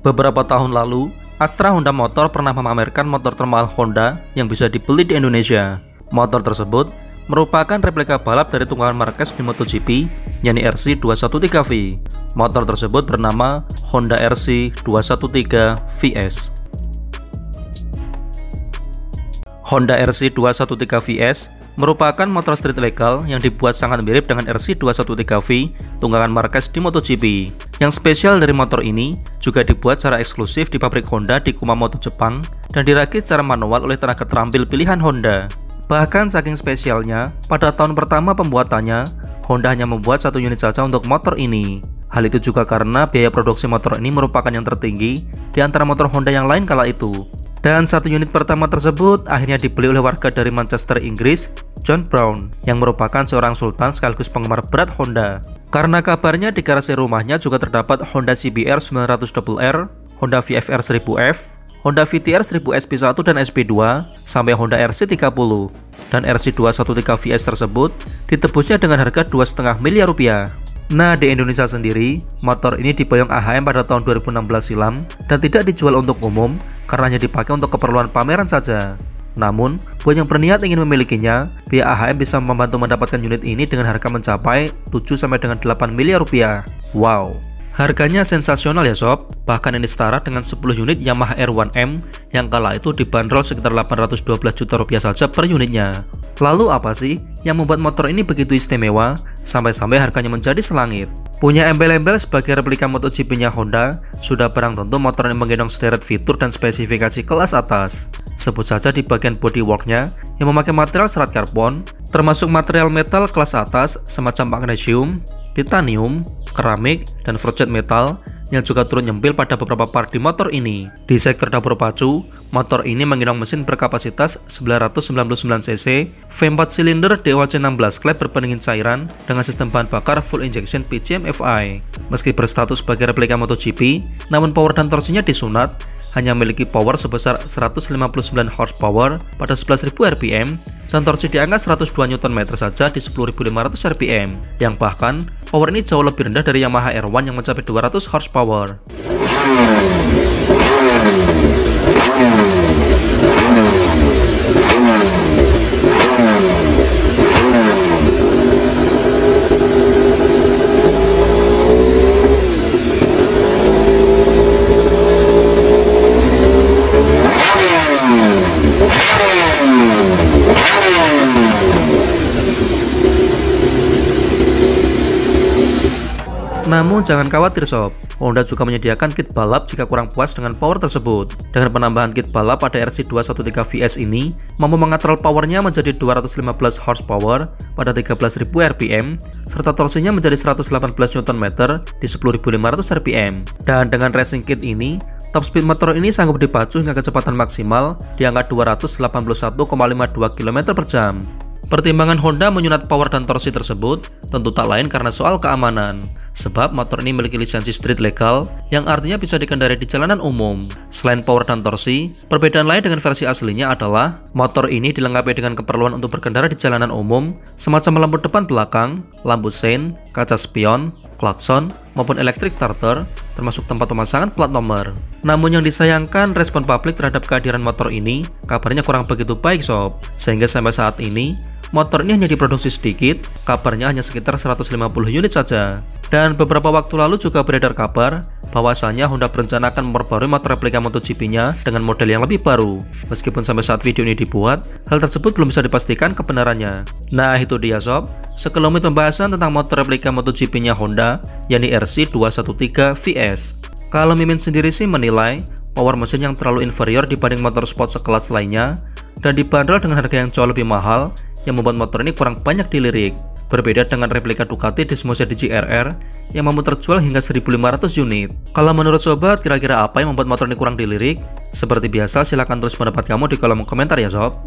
Beberapa tahun lalu, Astra Honda Motor pernah memamerkan motor termahal Honda yang bisa dibeli di Indonesia. Motor tersebut merupakan replika balap dari tunggangan Marquez di MotoGP, yakni RC213V. Motor tersebut bernama Honda RC213 VS. Honda RC213 VS merupakan motor street legal yang dibuat sangat mirip dengan RC213V tunggangan Marquez di MotoGP. Yang spesial dari motor ini juga dibuat secara eksklusif di pabrik Honda di Kumamoto, Jepang, dan dirakit secara manual oleh tenaga terampil pilihan Honda. Bahkan saking spesialnya, pada tahun pertama pembuatannya, Honda hanya membuat 1 unit saja untuk motor ini. Hal itu juga karena biaya produksi motor ini merupakan yang tertinggi di antara motor Honda yang lain kala itu. Dan 1 unit pertama tersebut akhirnya dibeli oleh warga dari Manchester, Inggris, John Brown, yang merupakan seorang sultan sekaligus penggemar berat Honda. Karena kabarnya di garasi rumahnya juga terdapat Honda CBR 900RR, Honda VFR 1000F, Honda VTR 1000 SP1 dan SP2, sampai Honda RC30. Dan RC213 VS tersebut ditebusnya dengan harga 2,5 miliar rupiah. Nah, di Indonesia sendiri, motor ini diboyong AHM pada tahun 2016 silam dan tidak dijual untuk umum karena hanya dipakai untuk keperluan pameran saja. Namun, buat yang berniat ingin memilikinya, pihak AHM bisa membantu mendapatkan unit ini dengan harga mencapai 7–8 miliar rupiah. Wow, harganya sensasional ya sob. Bahkan ini setara dengan 10 unit Yamaha R1M yang kala itu dibanderol sekitar 812 juta rupiah saja per unitnya. Lalu apa sih yang membuat motor ini begitu istimewa sampai-sampai harganya menjadi selangit? Punya embel-embel sebagai replika MotoGP-nya Honda, sudah barang tentu motor ini menggendong sederet fitur dan spesifikasi kelas atas. Sebut saja di bagian bodyworknya yang memakai material serat karbon, termasuk material metal kelas atas semacam magnesium, titanium, keramik, dan forged metal yang juga turut nyempil pada beberapa part di motor ini. Di sektor dapur pacu, motor ini menggendong mesin berkapasitas 999 cc, V4 silinder DOHC 16 klep berpendingin cairan dengan sistem bahan bakar full injection PCM FI. Meski berstatus sebagai replika MotoGP, namun power dan torsinya disunat, hanya memiliki power sebesar 159 horsepower pada 11.000 rpm dan torsi di angka 102 Nm saja di 10.500 rpm, yang bahkan power ini jauh lebih rendah dari Yamaha R1 yang mencapai 200 horsepower. Namun jangan khawatir sob, Honda juga menyediakan kit balap jika kurang puas dengan power tersebut. Dengan penambahan kit balap pada RC213 VS ini, mampu mengatrol powernya menjadi 215 horsepower pada 13.000 rpm, serta torsinya menjadi 118 Nm di 10.500 rpm. Dan dengan racing kit ini, top speed motor ini sanggup dipacu hingga kecepatan maksimal di angka 281,52 km per jam. Pertimbangan Honda menyunat power dan torsi tersebut tentu tak lain karena soal keamanan. Sebab motor ini memiliki lisensi street legal yang artinya bisa dikendarai di jalanan umum. Selain power dan torsi, perbedaan lain dengan versi aslinya adalah motor ini dilengkapi dengan keperluan untuk berkendara di jalanan umum semacam lampu depan belakang, lampu sein, kaca spion, klakson, maupun electric starter, termasuk tempat pemasangan plat nomor. Namun yang disayangkan, respon publik terhadap kehadiran motor ini kabarnya kurang begitu baik sob, sehingga sampai saat ini motor ini hanya diproduksi sedikit, kabarnya hanya sekitar 150 unit saja. Dan beberapa waktu lalu juga beredar kabar bahwasannya Honda berencana akan memperbarui motor replika MotoGP-nya dengan model yang lebih baru. Meskipun sampai saat video ini dibuat, hal tersebut belum bisa dipastikan kebenarannya. Nah itu dia sob, sekelumit pembahasan tentang motor replika MotoGP-nya Honda, yakni RC213 VS. Kalau Mimin sendiri sih menilai power mesin yang terlalu inferior dibanding motor sport sekelas lainnya, dan dibanderol dengan harga yang jauh lebih mahal, yang membuat motor ini kurang banyak dilirik. Berbeda dengan replika Ducati Desmosed GRR yang mampu terjual hingga 1.500 unit. Kalau menurut sobat, kira-kira apa yang membuat motor ini kurang dilirik? Seperti biasa, silahkan tulis pendapat kamu di kolom komentar ya sob.